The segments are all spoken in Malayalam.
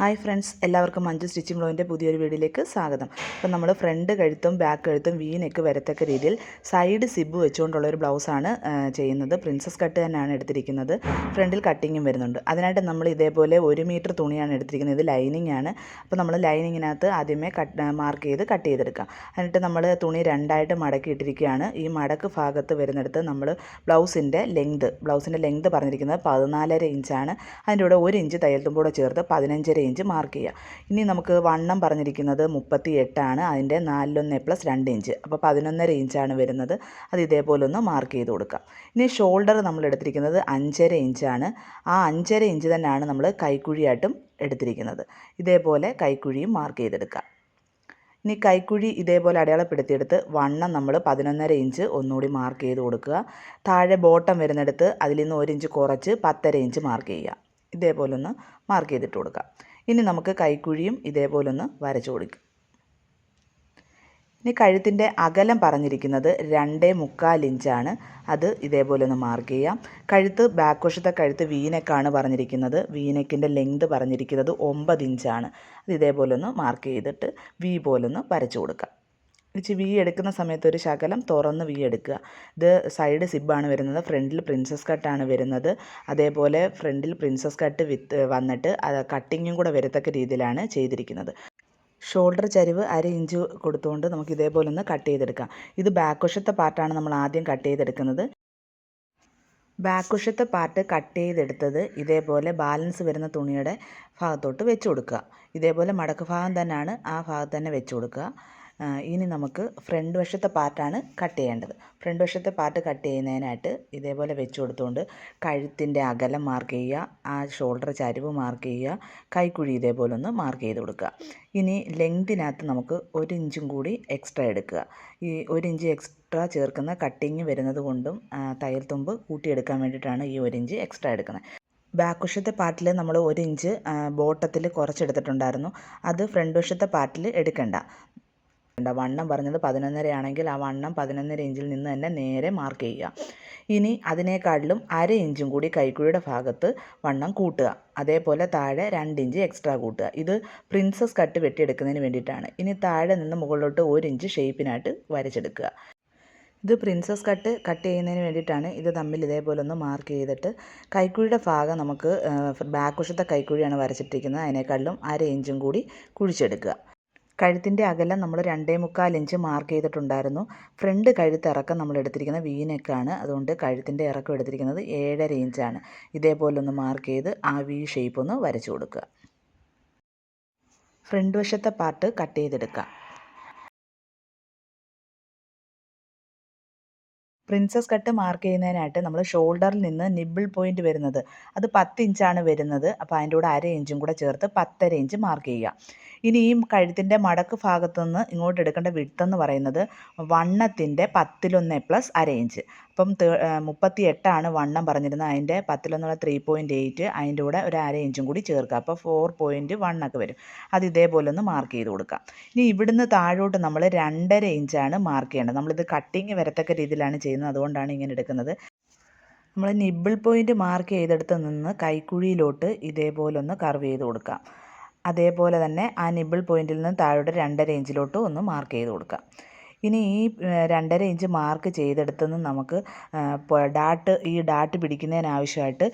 ഹായ് ഫ്രണ്ട്സ്, എല്ലാവർക്കും മഞ്ജു സ്റ്റിച്ചിങ് ബ്ലോഗിൻ്റെ പുതിയൊരു വീഡിയോയിലേക്ക് സ്വാഗതം. അപ്പോൾ നമ്മൾ ഫ്രണ്ട് കഴുത്തും ബാക്ക് കഴുത്തും വീനെക്ക് വരത്തക്ക രീതിയിൽ സൈഡ് സിബ് വെച്ചുകൊണ്ടുള്ളൊരു ബ്ലൗസാണ് ചെയ്യുന്നത്. പ്രിൻസസ് കട്ട് തന്നെയാണ് എടുത്തിരിക്കുന്നത്. ഫ്രണ്ടിൽ കട്ടിങ്ങും വരുന്നുണ്ട്. അതിനായിട്ട് നമ്മൾ ഇതേപോലെ 1 മീറ്റർ തുണിയാണ് എടുത്തിരിക്കുന്നത്. ഇത് ലൈനിങ് ആണ്. അപ്പോൾ നമ്മൾ ലൈനിങ്ങിനകത്ത് ആദ്യമേ മാർക്ക് ചെയ്ത് കട്ട് ചെയ്തെടുക്കാം. എന്നിട്ട് നമ്മൾ തുണി രണ്ടായിട്ട് മടക്കിയിട്ടിരിക്കുകയാണ്. ഈ മടക്ക് ഭാഗത്ത് വരുന്നിടത്ത് നമ്മൾ ബ്ലൗസിൻ്റെ ലെങ്ത് പറഞ്ഞിരിക്കുന്നത് 14.5 ഇഞ്ചാണ്. അതിൻ്റെ കൂടെ 1 ഇഞ്ച് തയ്യൽ തുമ്പോടെ ചേർത്ത് 15.5 ഇഞ്ച് മാർക്ക് ചെയ്യുക. ഇനി നമുക്ക് വണ്ണം പറഞ്ഞിരിക്കുന്നത് 38 ആണ്. അതിൻ്റെ 4+1 ഇഞ്ച്, അപ്പോൾ 11.5 ഇഞ്ചാണ് വരുന്നത്. അത് ഇതേപോലെ ഒന്ന് മാർക്ക് ചെയ്ത് കൊടുക്കാം. ഇനി ഷോൾഡർ നമ്മൾ എടുത്തിരിക്കുന്നത് 5.5 ഇഞ്ചാണ്. ആ 5.5 ഇഞ്ച് തന്നെയാണ് നമ്മൾ കൈക്കുഴിയായിട്ടും എടുത്തിരിക്കുന്നത്. ഇതേപോലെ കൈക്കുഴിയും മാർക്ക് ചെയ്തെടുക്കാം. ഇനി കൈക്കുഴി ഇതേപോലെ അടയാളപ്പെടുത്തിയെടുത്ത് വണ്ണം നമ്മൾ 11.5 ഇഞ്ച് ഒന്നുകൂടി മാർക്ക് ചെയ്ത് കൊടുക്കുക. താഴെ ബോട്ടം വരുന്നിടത്ത് അതിൽ നിന്ന് 1 ഇഞ്ച് കുറച്ച് 10.5 ഇഞ്ച് മാർക്ക് ചെയ്യുക. ഇതേപോലെ ഒന്ന് മാർക്ക് ചെയ്തിട്ട് കൊടുക്കുക. ഇനി നമുക്ക് കൈക്കുഴിയും ഇതേപോലെ ഒന്ന് വരച്ചു കൊടുക്കുക. ഇനി കഴുത്തിൻ്റെ അകലം പറഞ്ഞിരിക്കുന്നത് 2.25 ഇഞ്ചാണ്. അത് ഇതേപോലെ ഒന്ന് മാർക്ക് ചെയ്യാം. ബാക്ക് വശത്തെ കഴുത്ത് വീനെക്കാണ് പറഞ്ഞിരിക്കുന്നത്. വീനെക്കിൻ്റെ ലെങ്ത് പറഞ്ഞിരിക്കുന്നത് 9 ഇഞ്ചാണ്. അത് ഇതേപോലെ ഒന്ന് മാർക്ക് ചെയ്തിട്ട് വി പോലെ ഒന്ന് വരച്ചു കൊടുക്കുക. വി എടുക്കുന്ന സമയത്ത് ഒരു ശകലം തുറന്ന് വി എടുക്കുക. ഇത് സൈഡ് സിബാണ് വരുന്നത്. ഫ്രണ്ടിൽ പ്രിൻസസ് കട്ടാണ് വരുന്നത്. അതേപോലെ ഫ്രണ്ടിൽ പ്രിൻസസ് കട്ട് വന്നിട്ട് അത് കട്ടിങ്ങും കൂടെ വരത്തക്ക രീതിയിലാണ് ചെയ്തിരിക്കുന്നത്. ഷോൾഡർ ചരിവ് 1/2 ഇഞ്ച് കൊടുത്തുകൊണ്ട് നമുക്ക് ഇതേപോലെ ഒന്ന് കട്ട് ചെയ്തെടുക്കാം. ഇത് ബാക്ക് വശത്തെ പാർട്ടാണ് നമ്മൾ ആദ്യം കട്ട് ചെയ്തെടുക്കുന്നത്. ബാക്ക് വശത്തെ പാർട്ട് കട്ട് ചെയ്തെടുത്തത് ഇതേപോലെ ബാലൻസ് വരുന്ന തുണിയുടെ ഭാഗത്തോട്ട് വെച്ച് കൊടുക്കുക. ഇതേപോലെ മടക്ക് ഭാഗം തന്നെയാണ് ആ ഭാഗത്ത് തന്നെ വെച്ച് കൊടുക്കുക. ഇനി നമുക്ക് ഫ്രണ്ട് വശത്തെ പാർട്ടാണ് കട്ട് ചെയ്യേണ്ടത്. ഫ്രണ്ട് വശത്തെ പാർട്ട് കട്ട് ചെയ്യുന്നതിനായിട്ട് ഇതേപോലെ വെച്ച് കൊടുത്തുകൊണ്ട് കഴുത്തിൻ്റെ അകലം മാർക്ക് ചെയ്യുക, ആ ഷോൾഡർ ചരിവ് മാർക്ക് ചെയ്യുക, കൈക്കുഴി ഇതേപോലെ ഒന്ന് മാർക്ക് ചെയ്ത് കൊടുക്കുക. ഇനി ലെങ്തിനകത്ത് നമുക്ക് 1 ഇഞ്ചും കൂടി എക്സ്ട്രാ എടുക്കുക. ഈ 1 ഇഞ്ച് എക്സ്ട്രാ ചേർക്കുന്ന കട്ടിങ് വരുന്നത് കൊണ്ടും തയ്യൽ തുമ്പ് കൂട്ടിയെടുക്കാൻ വേണ്ടിയിട്ടാണ് ഈ 1 ഇഞ്ച് എക്സ്ട്രാ എടുക്കുന്നത്. ബാക്ക് വശത്തെ പാർട്ടിൽ നമ്മൾ 1 ഇഞ്ച് ബോട്ടത്തിൽ കുറച്ചെടുത്തിട്ടുണ്ടായിരുന്നു. അത് ഫ്രണ്ട് വശത്തെ പാർട്ടിൽ എടുക്കണ്ട. വണ്ണം പറഞ്ഞത് 11.5 ആണെങ്കിൽ ആ വണ്ണം 11.5 ഇഞ്ചിൽ നിന്ന് തന്നെ നേരെ മാർക്ക് ചെയ്യുക. ഇനി അതിനേക്കാളിലും 1/2 ഇഞ്ചും കൂടി കൈക്കുഴിയുടെ ഭാഗത്ത് വണ്ണം കൂട്ടുക. അതേപോലെ താഴെ 2 ഇഞ്ച് എക്സ്ട്രാ കൂട്ടുക. ഇത് പ്രിൻസസ് കട്ട് വെട്ടിയെടുക്കുന്നതിന് വേണ്ടിയിട്ടാണ്. ഇനി താഴെ നിന്ന് മുകളിലോട്ട് 1 ഇഞ്ച് ഷേപ്പിനായിട്ട് വരച്ചെടുക്കുക. ഇത് പ്രിൻസസ് കട്ട് ചെയ്യുന്നതിന് വേണ്ടിയിട്ടാണ്. ഇത് തമ്മിൽ ഇതേപോലെ ഒന്ന് മാർക്ക് ചെയ്തിട്ട് കൈക്കുഴിയുടെ ഭാഗം നമുക്ക് ബാക്ക് വശത്തെ കൈക്കുഴിയാണ് വരച്ചിട്ടിരിക്കുന്നത്. അതിനേക്കാളിലും 1/2 ഇഞ്ചും കൂടി കുഴിച്ചെടുക്കുക. കഴുത്തിൻ്റെ അകലം നമ്മൾ 2.25 ഇഞ്ച് മാർക്ക് ചെയ്തിട്ടുണ്ടായിരുന്നു. ഫ്രണ്ട് കഴുത്ത് ഇറക്കം നമ്മൾ എടുത്തിരിക്കുന്നത് വീനെക്കാണ്. അതുകൊണ്ട് കഴുത്തിൻ്റെ ഇറക്കം എടുത്തിരിക്കുന്നത് 7.5 ഇഞ്ചാണ്. ഇതേപോലെ ഒന്ന് മാർക്ക് ചെയ്ത് ആ വി ഷേപ്പ് ഒന്ന് വരച്ചു കൊടുക്കുക. ഫ്രണ്ട് വശത്തെ പാർട്ട് കട്ട് ചെയ്തെടുക്കുക. പ്രിൻസസ് കട്ട് മാർക്ക് ചെയ്യുന്നതിനായിട്ട് നമ്മൾ ഷോൾഡറിൽ നിന്ന് നിബിൾ പോയിൻ്റ് വരുന്നത് അത് 10 ഇഞ്ചാണ് വരുന്നത്. അപ്പോൾ അതിൻ്റെ കൂടെ 1/2 ഇഞ്ചും കൂടെ ചേർത്ത് 10.5 ഇഞ്ച് മാർക്ക് ചെയ്യുക. ഇനി ഈ കഴുത്തിൻ്റെ മടക്ക് ഭാഗത്തു നിന്ന് ഇങ്ങോട്ട് എടുക്കേണ്ട വിഡ്ത്ത് പറയുന്നത് വണ്ണത്തിൻ്റെ 10l പ്ലസ് 1/2 ഇഞ്ച്. അപ്പം 38 വണ്ണം പറഞ്ഞിരുന്നത്. അതിൻ്റെ 10l 3.8, അതിൻ്റെ കൂടെ ഒരു 1/2 ഇഞ്ചും കൂടി ചേർക്കുക. അപ്പോൾ 4.1 വരും. അത് ഇതേപോലെ ഒന്ന് മാർക്ക് ചെയ്ത് കൊടുക്കാം. ഇനി ഇവിടുന്ന് താഴോട്ട് നമ്മൾ 2.5 ഇഞ്ചാണ് മാർക്ക് ചെയ്യേണ്ടത്. നമ്മളിത് കട്ടിങ് വരത്തക്ക രീതിയിലാണ് ചെയ്യുന്നത്. അതുകൊണ്ടാണ് ഇങ്ങനെ എടുക്കുന്നത്. നമ്മൾ നിബിൾ പോയിൻ്റ് മാർക്ക് ചെയ്തെടുത്ത് നിന്ന് കൈക്കുഴിയിലോട്ട് ഇതേപോലെ ഒന്ന് കർവ് ചെയ്ത് കൊടുക്കാം. അതേപോലെ തന്നെ ആ നിബിൾ പോയിന്റിൽ നിന്ന് താഴോട്ട് 2.5 ഇഞ്ചിലോട്ട് ഒന്ന് മാർക്ക് ചെയ്ത് കൊടുക്കാം. ഇനി ഈ 2.5 ഇഞ്ച് മാർക്ക് ചെയ്തെടുത്തുനിന്ന് നമുക്ക് ഡാട്ട് പിടിക്കുന്നതിനാവശ്യമായിട്ട്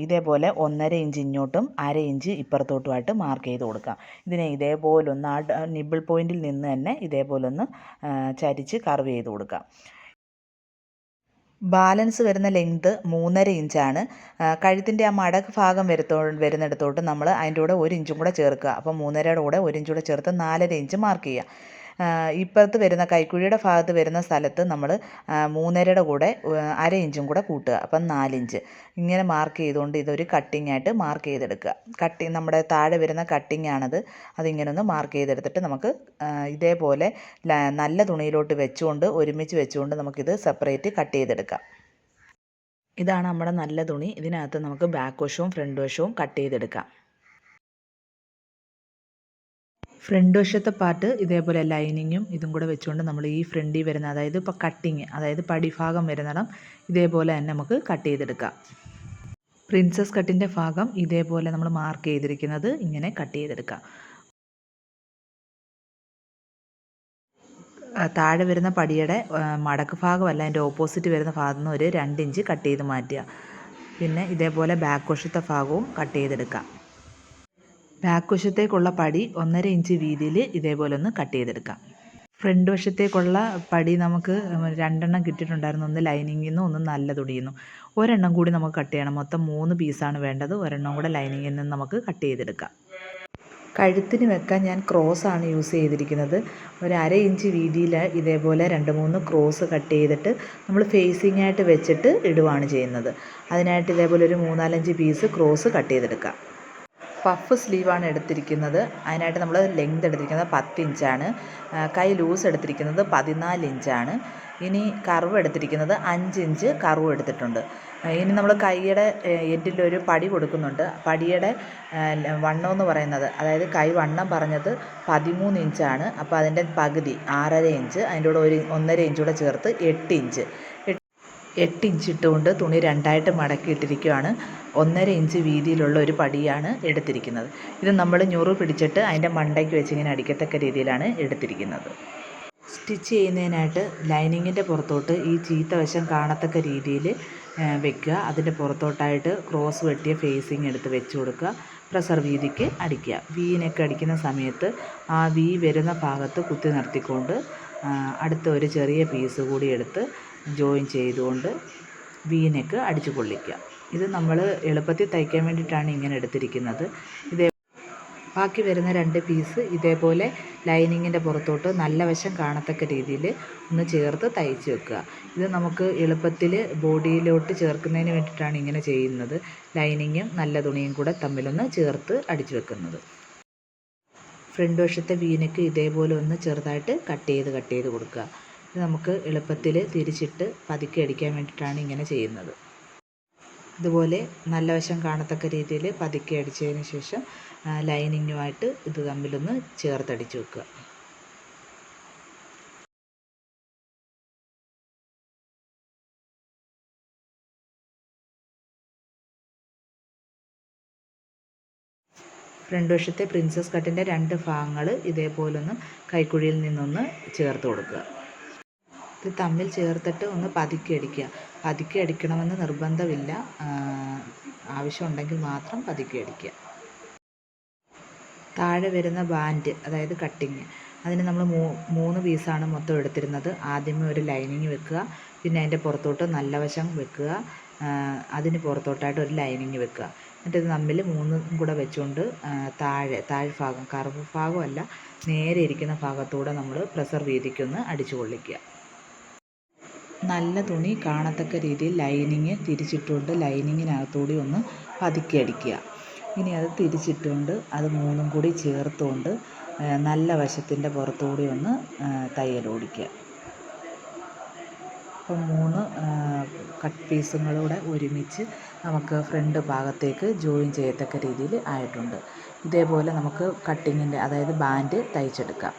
ഇതേപോലെ 1.5 ഇഞ്ച് ഇങ്ങോട്ടും 1/2 ഇഞ്ച് ഇപ്പുറത്തോട്ടുമായിട്ട് മാർക്ക് ചെയ്ത് കൊടുക്കാം. ഇതിനെ ഇതേപോലൊന്ന് ആ നിബിൾ പോയിന്റിൽ നിന്ന് തന്നെ ഇതേപോലൊന്ന് ചരിച്ച് കർവ് ചെയ്ത് കൊടുക്കാം. ബാലൻസ് വരുന്ന ലെങ്ത് 3.5 ഇഞ്ചാണ്. കഴുത്തിൻ്റെ ആ മടക്ക് ഭാഗം വരുന്നിടത്തോട്ട് നമ്മൾ അതിൻ്റെ കൂടെ 1 ഇഞ്ചും കൂടെ ചേർക്കുക. അപ്പോൾ 3.5യുടെ കൂടെ 1 ഇഞ്ച് കൂടെ ചേർത്ത് 4.5 ഇഞ്ച് മാർക്ക് ചെയ്യുക. ഇപ്പുറത്ത് വരുന്ന കൈക്കുഴിയുടെ ഭാഗത്ത് വരുന്ന സ്ഥലത്ത് നമ്മൾ 3.5യുടെ കൂടെ 1/2 ഇഞ്ചും കൂടെ കൂട്ടുക. അപ്പം 4 ഇഞ്ച് ഇങ്ങനെ മാർക്ക് ചെയ്തുകൊണ്ട് ഇതൊരു കട്ടിംഗ് ആയിട്ട് മാർക്ക് ചെയ്തെടുക്കുക. നമ്മുടെ താഴെ വരുന്ന കട്ടിംഗ് ആണത്. അതിങ്ങനെ ഒന്ന് മാർക്ക് ചെയ്തെടുത്തിട്ട് നമുക്ക് ഇതേപോലെ നല്ല തുണിയിലോട്ട് ഒരുമിച്ച് വെച്ചുകൊണ്ട് നമുക്കിത് സെപ്പറേറ്റ് കട്ട് ചെയ്തെടുക്കാം. ഇതാണ് നമ്മുടെ നല്ല തുണി. ഇതിനകത്ത് നമുക്ക് ബാക്ക് വശവും ഫ്രണ്ട് വശവും കട്ട് ചെയ്തെടുക്കാം. ഫ്രണ്ട് വശത്തെ പാർട്ട് ഇതേപോലെ ലൈനിങ്ങും ഇതും കൂടെ വെച്ചുകൊണ്ട് നമ്മൾ ഈ ഫ്രണ്ടിൽ വരുന്ന അതായത് ഇപ്പോൾ കട്ടിങ് അതായത് പടിഭാഗം വരുന്നിടം ഇതേപോലെ തന്നെ നമുക്ക് കട്ട് ചെയ്തെടുക്കാം. പ്രിൻസസ് കട്ടിൻ്റെ ഭാഗം ഇതേപോലെ നമ്മൾ മാർക്ക് ചെയ്തിരിക്കുന്നത് ഇങ്ങനെ കട്ട് ചെയ്തെടുക്കാം. താഴെ വരുന്ന പടിയുടെ മടക്ക് ഭാഗമല്ല, അതിൻ്റെ ഓപ്പോസിറ്റ് വരുന്ന ഭാഗത്ത് നിന്ന് ഒരു 2 ഇഞ്ച് കട്ട് ചെയ്ത് മാറ്റുക. പിന്നെ ഇതേപോലെ ബാക്ക് വശത്തെ ഭാഗവും കട്ട് ചെയ്തെടുക്കാം. ബാക്ക് വശത്തേക്കുള്ള പടി 1.5 ഇഞ്ച് വീതിയിൽ ഇതേപോലെ ഒന്ന് കട്ട് ചെയ്തെടുക്കാം. ഫ്രണ്ട് വശത്തേക്കുള്ള പടി നമുക്ക് 2 എണ്ണം കിട്ടിയിട്ടുണ്ടായിരുന്നു. ഒന്ന് ലൈനിങ്ങിൽ നിന്നും ഒന്ന് നല്ല തുണിയിൽ നിന്നും. ഒരെണ്ണം കൂടി നമുക്ക് കട്ട് ചെയ്യണം. മൊത്തം 3 പീസാണ് വേണ്ടത്. ഒരെണ്ണം കൂടെ ലൈനിങ്ങിൽ നിന്ന് നമുക്ക് കട്ട് ചെയ്തെടുക്കാം. കഴുത്തിന് വെക്കാൻ ഞാൻ ക്രോസാണ് യൂസ് ചെയ്തിരിക്കുന്നത്. ഒരു 1/2 ഇഞ്ച് വീതിയിൽ ഇതേപോലെ 2-3 ക്രോസ് കട്ട് ചെയ്തിട്ട് നമ്മൾ ഫേസിങ് ആയിട്ട് വെച്ചിട്ട് ഇടുകയാണ് ചെയ്യുന്നത്. അതിനായിട്ട് ഇതേപോലെ ഒരു 3-4-5 പീസ് ക്രോസ് കട്ട് ചെയ്തെടുക്കാം. പഫ് സ്ലീവാണ് എടുത്തിരിക്കുന്നത്. അതിനായിട്ട് നമ്മൾ ലെങ്ത് എടുത്തിരിക്കുന്നത് 10 ഇഞ്ചാണ്. കൈ ലൂസ് എടുത്തിരിക്കുന്നത് 14 ഇഞ്ചാണ്. ഇനി കർവ് എടുത്തിരിക്കുന്നത് 5 ഇഞ്ച് കർവ് എടുത്തിട്ടുണ്ട്. ഇനി നമ്മൾ കൈയുടെ എൻഡിലൊരു പടി കൊടുക്കുന്നുണ്ട്. പടിയുടെ വണ്ണം എന്ന് പറയുന്നത്, അതായത് കൈ വണ്ണം പറഞ്ഞത് 13 ഇഞ്ചാണ്. അപ്പോൾ അതിൻ്റെ പകുതി 6.5 ഇഞ്ച്, അതിൻ്റെ കൂടെ 1.5 ഇഞ്ച് കൂടെ ചേർത്ത് 8 ഇഞ്ച്. 8 ഇഞ്ച് ഇട്ടുകൊണ്ട് തുണി രണ്ടായിട്ട് മടക്കിയിട്ടിരിക്കുകയാണ്. 1.5 ഇഞ്ച് വീതിയിലുള്ള ഒരു പടിയാണ് എടുത്തിരിക്കുന്നത്. ഇത് നമ്മൾ ഞൊറു പിടിച്ചിട്ട് അതിൻ്റെ മണ്ടയ്ക്ക് വെച്ച് ഇങ്ങനെ അടിക്കത്തക്ക രീതിയിലാണ് എടുത്തിരിക്കുന്നത്. സ്റ്റിച്ച് ചെയ്യുന്നതിനായിട്ട് ലൈനിങ്ങിൻ്റെ പുറത്തോട്ട് ഈ ചീത്ത വശം കാണത്തക്ക രീതിയിൽ വെക്കുക. അതിൻ്റെ പുറത്തോട്ടായിട്ട് ക്രോസ് വെട്ടിയ ഫേസിങ് എടുത്ത് വെച്ച് കൊടുക്കുക. പ്രസർ വീതിക്ക് അടിക്കുക. വീനൊക്കെ അടിക്കുന്ന സമയത്ത് ആ വി വരുന്ന ഭാഗത്ത് കുത്തി നിർത്തിക്കൊണ്ട് അടുത്ത ഒരു ചെറിയ പീസ് കൂടി എടുത്ത് ജോയിൻ ചെയ്തുകൊണ്ട് വീനൊക്കെ അടിച്ചു കൊള്ളിക്കുക. ഇത് നമ്മൾ എളുപ്പത്തിൽ തയ്ക്കാൻ വേണ്ടിയിട്ടാണ് ഇങ്ങനെ എടുത്തിരിക്കുന്നത്. ബാക്കി വരുന്ന 2 പീസ് ഇതേപോലെ ലൈനിങ്ങിൻ്റെ പുറത്തോട്ട് നല്ല വശം കാണത്തക്ക രീതിയിൽ ഒന്ന് ചേർത്ത് തയ്ച്ച് വെക്കുക. ഇത് നമുക്ക് എളുപ്പത്തിൽ ബോഡിയിലോട്ട് ചേർക്കുന്നതിന് വേണ്ടിയിട്ടാണ് ഇങ്ങനെ ചെയ്യുന്നത്. ലൈനിങ്ങും നല്ല തുണിയും കൂടെ തമ്മിലൊന്ന് ചേർത്ത് അടിച്ചു വെക്കുന്നത്. ഫ്രണ്ട് വശത്തെ വീനക്ക് ഇതേപോലെ ഒന്ന് ചെറുതായിട്ട് കട്ട് ചെയ്ത് കൊടുക്കുക. ഇത് നമുക്ക് എളുപ്പത്തിൽ തിരിച്ചിട്ട് പതുക്കെ അടിക്കാൻ വേണ്ടിയിട്ടാണ് ഇങ്ങനെ ചെയ്യുന്നത്. ഇതുപോലെ നല്ല വശം കാണത്തക്ക രീതിയിൽ പതുക്കെ അടിച്ചതിന് ശേഷം ലൈനിങ്ങുമായിട്ട് ഇത് തമ്മിലൊന്ന് ചേർത്തടിച്ച് വെക്കുക. ഫ്രണ്ട് വശത്തെ പ്രിൻസസ് കട്ടിൻ്റെ 2 ഭാഗങ്ങൾ ഇതേപോലൊന്ന് കൈക്കുഴിയിൽ നിന്നൊന്ന് ചേർത്ത് കൊടുക്കുക. ഇത് തമ്മിൽ ചേർത്തിട്ട് ഒന്ന് പതുക്കെ അടിക്കുക. പതുക്കെ അടിക്കണമെന്ന് നിർബന്ധമില്ല, ആവശ്യമുണ്ടെങ്കിൽ മാത്രം പതുക്കെ അടിക്കുക. താഴെ വരുന്ന ബാൻഡ്, അതായത് കട്ടിങ്, അതിന് നമ്മൾ 3 പീസാണ് മൊത്തം എടുത്തിരുന്നത്. ആദ്യമേ ഒരു ലൈനിങ് വെക്കുക, പിന്നെ അതിൻ്റെ പുറത്തോട്ട് നല്ല വശം വെക്കുക, അതിന് പുറത്തോട്ടായിട്ട് ഒരു ലൈനിങ് വെക്കുക. എന്നിട്ട് ഇത് തമ്മിൽ 3 കൂടെ വെച്ചുകൊണ്ട് താഴ്ഭാഗം, കർവ് ഭാഗമല്ല, നേരെ ഇരിക്കുന്ന ഭാഗത്തൂടെ നമ്മൾ പ്രസർ വീതിക്കൊന്ന് അടിച്ചു കൊള്ളിക്കുക. നല്ല തുണി കാണത്തക്ക രീതിയിൽ ലൈനിങ് തിരിച്ചിട്ടുകൊണ്ട് ലൈനിങ്ങിനകത്തൂടി ഒന്ന് പതുക്കി അടിക്കുക. ഇനി അത് തിരിച്ചിട്ടുകൊണ്ട് അത് 3 കൂടി ചേർത്തുകൊണ്ട് നല്ല വശത്തിൻ്റെ പുറത്തുകൂടി ഒന്ന് തയ്യൽ ഓടിക്കുക. അപ്പം 3 കട്ട് പീസുകളൂടെ ഒരുമിച്ച് നമുക്ക് ഫ്രണ്ട് ഭാഗത്തേക്ക് ജോയിൻ ചെയ്യത്തക്ക രീതിയിൽ ആയിട്ടുണ്ട്. ഇതേപോലെ നമുക്ക് കട്ടിങ്ങിൻ്റെ, അതായത് ബാൻഡ് തയ്ച്ചെടുക്കാം.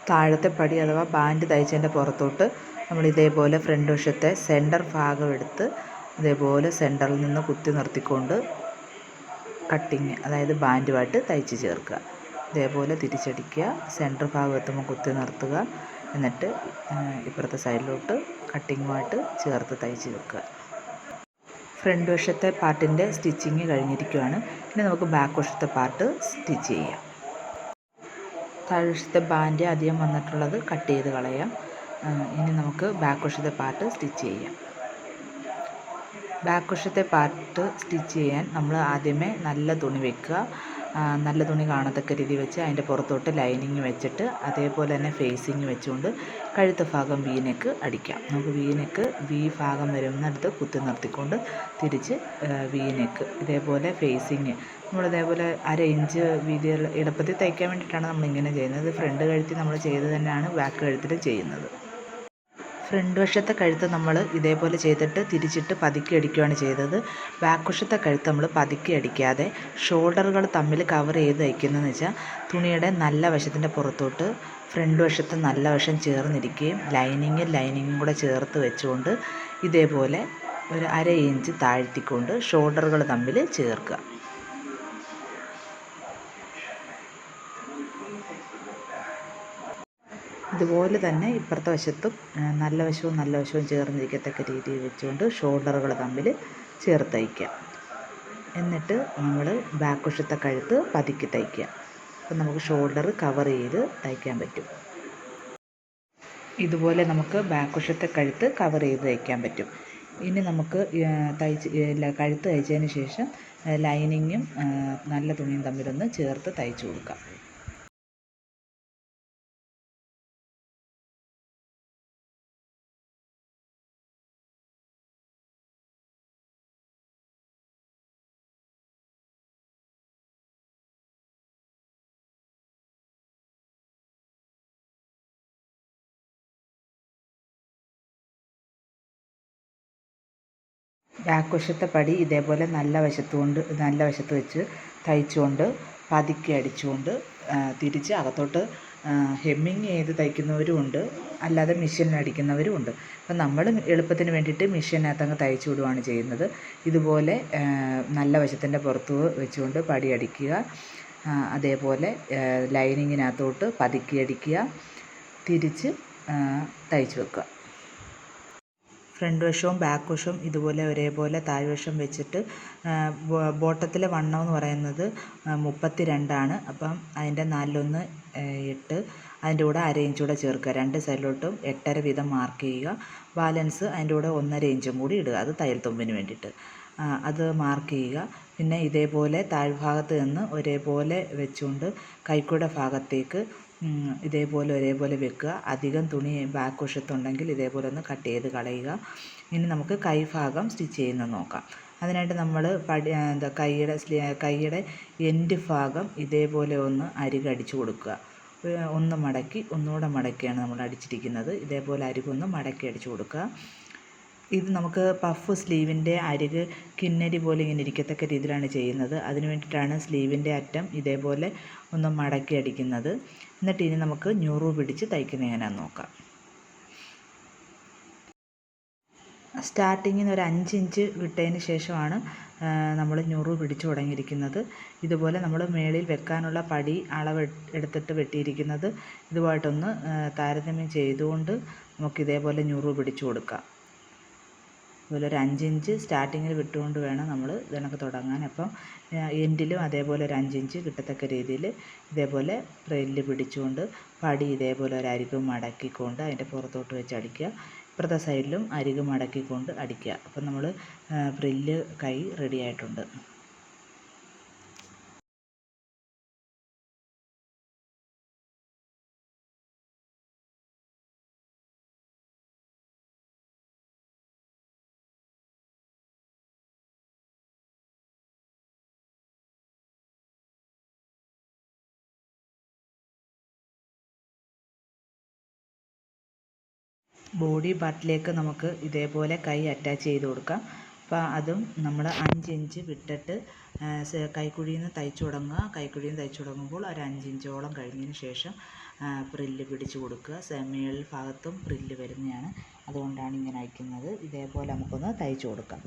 താഴത്തെ പടി അഥവാ ബാൻഡ് തയ്ച്ചതിൻ്റെ പുറത്തോട്ട് നമ്മൾ ഇതേപോലെ ഫ്രണ്ട് വശത്തെ സെൻറ്റർ ഭാഗം എടുത്ത് ഇതേപോലെ സെൻറ്ററിൽ നിന്ന് കുത്തി നിർത്തിക്കൊണ്ട് കട്ടിങ്, അതായത് ബാൻഡുമായിട്ട് തയ്ച്ച് ചേർക്കുക. ഇതേപോലെ തിരിച്ചടിക്കുക. സെൻറ്റർ ഭാഗം എത്തുമ്പോൾ കുത്തി നിർത്തുക. എന്നിട്ട് ഇപ്പുറത്തെ സൈഡിലോട്ട് കട്ടിങ്ങുമായിട്ട് ചേർത്ത് തയ്ച്ച് വെക്കുക. ഫ്രണ്ട് വശത്തെ പാർട്ടിൻ്റെ സ്റ്റിച്ചിങ് കഴിഞ്ഞിരിക്കുകയാണ്. ഇനി നമുക്ക് ബാക്ക് വശത്തെ പാർട്ട് സ്റ്റിച്ച് ചെയ്യാം. താഴ്വശത്തെ ബാൻഡ് അധികം വന്നിട്ടുള്ളത് കട്ട് ചെയ്ത് കളയാം. ഇനി നമുക്ക് ബാക്ക് വശത്തെ പാർട്ട് സ്റ്റിച്ച് ചെയ്യാം. ബാക്ക് വശത്തെ പാർട്ട് സ്റ്റിച്ച് ചെയ്യാൻ നമ്മൾ ആദ്യമേ നല്ല തുണി വെക്കുക. നല്ല തുണി കാണത്തക്ക രീതി വെച്ച് അതിൻ്റെ പുറത്തോട്ട് ലൈനിങ് വെച്ചിട്ട് അതേപോലെ തന്നെ ഫേസിങ് വെച്ചുകൊണ്ട് കഴുത്ത് ഭാഗം വീനെക്ക് അടിക്കാം. നമുക്ക് വീനെക്ക് ഭാഗം വരുന്നിടത്ത് കുത്തി നിർത്തിക്കൊണ്ട് തിരിച്ച് വീനെക്ക് ഇതേപോലെ ഫേസിങ് നമ്മളിതേപോലെ 1/2 ഇഞ്ച് വീതി എളുപ്പത്തിൽ തയ്ക്കാൻ വേണ്ടിയിട്ടാണ് നമ്മളിങ്ങനെ ചെയ്യുന്നത്. ഫ്രണ്ട് കഴുത്തിൽ നമ്മൾ ചെയ്ത് തന്നെയാണ് ബാക്ക് കഴുത്തിൽ ചെയ്യുന്നത്. ഫ്രണ്ട് വശത്തെ കഴുത്ത് നമ്മൾ ഇതേപോലെ ചെയ്തിട്ട് തിരിച്ചിട്ട് പതുക്കി അടിക്കുകയാണ് ചെയ്തത്. ബാക്ക് വശത്തെ കഴുത്ത് നമ്മൾ പതുക്കി അടിക്കാതെ ഷോൾഡറുകൾ തമ്മിൽ കവർ ചെയ്ത് തയ്ക്കുന്നതെന്ന് വെച്ചാൽ തുണിയുടെ നല്ല വശത്തിൻ്റെ പുറത്തോട്ട് ഫ്രണ്ട് വശത്ത് നല്ല വശം ചേർന്നിരിക്കുകയും ലൈനിങ്ങും കൂടെ ചേർത്ത് വെച്ചുകൊണ്ട് ഇതേപോലെ ഒരു 1/2 ഇഞ്ച് താഴ്ത്തിക്കൊണ്ട് ഷോൾഡറുകൾ തമ്മിൽ ചേർക്കുക. ഇതുപോലെ തന്നെ ഇപ്പുറത്തെ വശത്തും നല്ല വശവും ചേർന്നിരിക്കത്തക്ക രീതിയിൽ വെച്ചുകൊണ്ട് ഷോൾഡറുകൾ തമ്മിൽ ചേർത്ത് തയ്ക്കുക. എന്നിട്ട് നമ്മൾ ബാക്ക് വശത്തെ കഴുത്ത് പതുക്കി തയ്ക്കുക. അപ്പം നമുക്ക് ഷോൾഡർ കവർ ചെയ്ത് തയ്ക്കാൻ പറ്റും. ഇതുപോലെ നമുക്ക് ബാക്ക് വശത്തെ കഴുത്ത് കവർ ചെയ്ത് തയ്ക്കാൻ പറ്റും. ഇനി നമുക്ക് കഴുത്ത് തയ്ച്ചതിന് ശേഷം ലൈനിങ്ങും നല്ല തുണിയും തമ്മിലൊന്ന് ചേർത്ത് തയ്ച്ചു കൊടുക്കാം. ബാക്ക് വശത്തെ പടി ഇതേപോലെ നല്ല വശത്ത് വെച്ച് തയ്ച്ചുകൊണ്ട് പതുക്കി അടിച്ചുകൊണ്ട് തിരിച്ച് അകത്തോട്ട് ഹെമ്മിങ് ചെയ്ത് തയ്ക്കുന്നവരും ഉണ്ട്, അല്ലാതെ മെഷീനിൽ അടിക്കുന്നവരും ഉണ്ട്. അപ്പം നമ്മൾ എളുപ്പത്തിന് വേണ്ടിയിട്ട് മെഷീനകത്ത് തയ്ച്ചു വിടുകയാണ് ചെയ്യുന്നത്. ഇതുപോലെ നല്ല വശത്തിൻ്റെ പുറത്ത് വെച്ചുകൊണ്ട് പടി അടിക്കുക. അതേപോലെ ലൈനിങ്ങിനകത്തോട്ട് പതുക്കി അടിക്കുക, തിരിച്ച് തയ്ച്ചു വെക്കുക. ഫ്രണ്ട് വശവും ബാക്ക് വശവും ഇതുപോലെ ഒരേപോലെ താഴ്വശം വെച്ചിട്ട് ബോട്ടത്തിലെ വണ്ണം എന്ന് പറയുന്നത് 32 അപ്പം അതിൻ്റെ 4 8, അതിൻ്റെ കൂടെ 1/2 ഇഞ്ച് കൂടെ ചേർക്കുക. 2 സൈഡിലോട്ടും 8.5 വീതം മാർക്ക് ചെയ്യുക. ബാലൻസ് അതിൻ്റെ കൂടെ 1.5 ഇഞ്ചും കൂടി ഇടുക, അത് തയ്യൽ തുമ്പിന് വേണ്ടിയിട്ട്. അത് മാർക്ക് ചെയ്യുക. പിന്നെ ഇതേപോലെ താഴ്ഭാഗത്ത് നിന്ന് ഒരേപോലെ വെച്ചുകൊണ്ട് കൈക്കുട ഭാഗത്തേക്ക് ഒരേപോലെ വെക്കുക. അധികം തുണി ബാക്ക് വശത്തുണ്ടെങ്കിൽ ഇതേപോലെ ഒന്ന് കട്ട് ചെയ്ത് കളയുക. ഇനി നമുക്ക് കൈഭാഗം സ്റ്റിച്ച് ചെയ്യുന്നത് നോക്കാം. അതിനായിട്ട് നമ്മൾ കൈയുടെ എൻഡ് ഭാഗം ഇതേപോലെ ഒന്ന് അരികടിച്ചു കൊടുക്കുക. ഒന്ന് മടക്കി ഒന്നുകൂടെ മടക്കിയാണ് നമ്മൾ അടിച്ചിരിക്കുന്നത്. ഇതേപോലെ അരികൊന്ന് മടക്കി അടിച്ചു കൊടുക്കുക. ഇത് നമുക്ക് പഫ് സ്ലീവിൻ്റെ അരിക് കിന്നരി പോലെ ഇങ്ങനെ ഇരിക്കത്തക്ക രീതിയിലാണ് ചെയ്യുന്നത്. അതിന് വേണ്ടിയിട്ടാണ് സ്ലീവിൻ്റെ അറ്റം ഇതേപോലെ ഒന്ന് മടക്കി അടിക്കുന്നത്. എന്നിട്ട് ഇനി നമുക്ക് ഞൂറ് പിടിച്ച് തയ്ക്കുന്നത് എങ്ങനെയാണെന്ന് നോക്കാം. സ്റ്റാർട്ടിങ്ങിൽ നിന്ന് ഒരു 5 ഇഞ്ച് വിട്ടതിന് ശേഷമാണ് നമ്മൾ ഞൂറ് പിടിച്ചു തുടങ്ങിയിരിക്കുന്നത്. ഇതുപോലെ നമ്മൾ മേളിൽ വെക്കാനുള്ള പടി അളവ് എടുത്തിട്ട് വെട്ടിയിരിക്കുന്നത് ഇതുമായിട്ടൊന്ന് താരതമ്യം ചെയ്തുകൊണ്ട് നമുക്കിതേപോലെ ഞൂറ് പിടിച്ചു കൊടുക്കാം. അതുപോലെ ഒരു 5 ഇഞ്ച് സ്റ്റാർട്ടിങ്ങിൽ വിട്ടുകൊണ്ട് വേണം നമ്മൾ ഇതിനൊക്കെ തുടങ്ങാൻ. അപ്പം എൻഡിലും അതേപോലെ ഒരു 5 ഇഞ്ച് കിട്ടത്തക്ക രീതിയിൽ ഇതേപോലെ ഫ്രില്ല് പിടിച്ചുകൊണ്ട് പടി ഇതേപോലെ ഒരു അരിക് മടക്കിക്കൊണ്ട് അതിൻ്റെ പുറത്തോട്ട് വെച്ച് അടിക്കുക. ഇപ്പുറത്തെ സൈഡിലും അരിക് മടക്കിക്കൊണ്ട് അടിക്കുക. അപ്പം നമ്മൾ ഫ്രില്ല് കൈ റെഡി ആയിട്ടുണ്ട്. ബോഡി പാർട്ടിലേക്ക് നമുക്ക് ഇതേപോലെ കൈ അറ്റാച്ച് ചെയ്ത് കൊടുക്കാം. അപ്പോൾ അതും നമ്മൾ 5 ഇഞ്ച് വിട്ടിട്ട് കൈക്കുഴിയിൽ നിന്ന് തയ്ച്ചു തുടങ്ങുക. കൈക്കുഴിയിൽ നിന്ന് തയ്ച്ചു തുടങ്ങുമ്പോൾ ഒരു 5 ഇഞ്ചോളം കഴിഞ്ഞതിന് ശേഷം ഫ്രില്ല് പിടിച്ചു കൊടുക്കുക. മേൽ ഭാഗത്തും ഫ്രില്ല് വരുന്നതാണ്, അതുകൊണ്ടാണ് ഇങ്ങനെ അയക്കുന്നത്. ഇതേപോലെ നമുക്കൊന്ന് തയ്ച്ചു കൊടുക്കാം.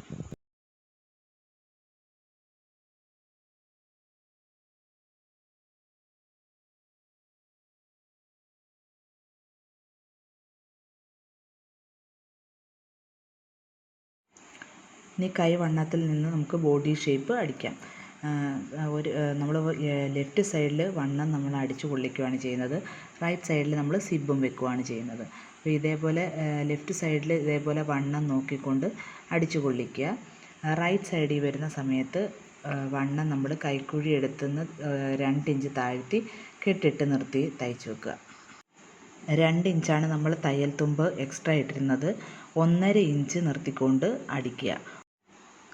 ഇനി കൈ വണ്ണത്തിൽ നിന്ന് നമുക്ക് ബോഡി ഷേപ്പ് അടിക്കാം. നമ്മൾ ലെഫ്റ്റ് സൈഡിൽ വണ്ണം നമ്മൾ അടിച്ചു കൊള്ളിക്കുകയാണ് ചെയ്യുന്നത്. റൈറ്റ് സൈഡിൽ നമ്മൾ സിബും വെക്കുകയാണ് ചെയ്യുന്നത്. അപ്പോൾ ഇതേപോലെ ലെഫ്റ്റ് സൈഡിൽ ഇതേപോലെ വണ്ണം നോക്കിക്കൊണ്ട് അടിച്ചു കൊള്ളിക്കുക. റൈറ്റ് സൈഡിൽ വരുന്ന സമയത്ത് വണ്ണം നമ്മൾ കൈക്കുഴി എടുത്തുനിന്ന് 2 ഇഞ്ച് താഴ്ത്തി കെട്ടിട്ട് നിർത്തി തയ്ച്ചു വെക്കുക. 2 ഇഞ്ചാണ് നമ്മൾ തയ്യൽ തുമ്പ് എക്സ്ട്രാ ഇട്ടിരുന്നത്. 1.5 ഇഞ്ച് നിർത്തിക്കൊണ്ട് അടിക്കുക.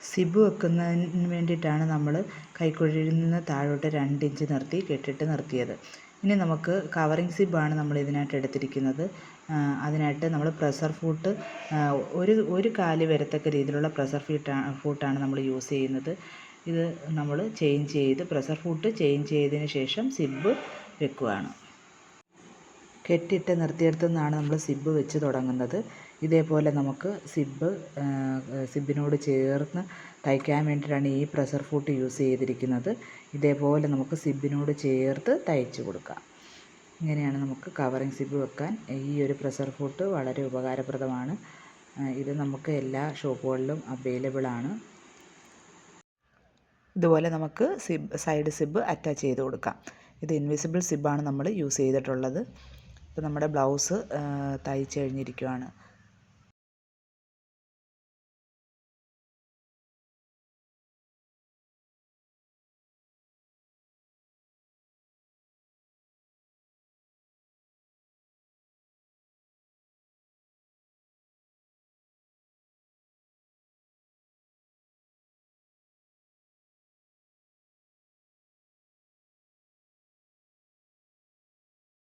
സിബ് വെക്കുന്നതിന് വേണ്ടിയിട്ടാണ് നമ്മൾ കൈക്കുഴിയിൽ നിന്ന് താഴോട്ട് 2 ഇഞ്ച് നിർത്തി കെട്ടിട്ട് നിർത്തിയത്. ഇനി നമുക്ക് കവറിങ് സിബാണ് നമ്മൾ ഇതിനായിട്ട് എടുത്തിരിക്കുന്നത്. അതിനായിട്ട് നമ്മൾ പ്രഷർ ഫൂട്ട് ഒരു കാല് വരത്തക്ക രീതിയിലുള്ള പ്രഷർ ഫൂട്ടാണ് നമ്മൾ യൂസ് ചെയ്യുന്നത്. ഇത് നമ്മൾ പ്രഷർ ഫൂട്ട് ചേഞ്ച് ചെയ്തതിന് ശേഷം സിബ് വെക്കുകയാണ്. കെട്ടിട്ട് നിർത്തിയെടുത്തു നിന്നാണ് നമ്മൾ സിബ് വെച്ച് തുടങ്ങുന്നത്. ഇതേപോലെ നമുക്ക് സിബിനോട് ചേർന്ന് തയ്ക്കാൻ വേണ്ടിയിട്ടാണ് ഈ പ്രഷർ ഫൂട്ട് യൂസ് ചെയ്തിരിക്കുന്നത്. ഇതേപോലെ നമുക്ക് സിബിനോട് ചേർത്ത് തയ്ച്ച് കൊടുക്കാം. ഇങ്ങനെയാണ് നമുക്ക് കവറിങ് സിബ് വെക്കാൻ. ഈ ഒരു പ്രഷർ ഫൂട്ട് വളരെ ഉപകാരപ്രദമാണ്. ഇത് നമുക്ക് എല്ലാ ഷോപ്പുകളിലും അവൈലബിൾ ആണ്. ഇതുപോലെ നമുക്ക് സൈഡ് സിബ് അറ്റാച്ച് ചെയ്ത് കൊടുക്കാം. ഇത് ഇൻവിസിബിൾ സിബാണ് നമ്മൾ യൂസ് ചെയ്തിട്ടുള്ളത്. ഇപ്പോൾ നമ്മുടെ ബ്ലൗസ് തയ്ച്ച് കഴിഞ്ഞിരിക്കുകയാണ്.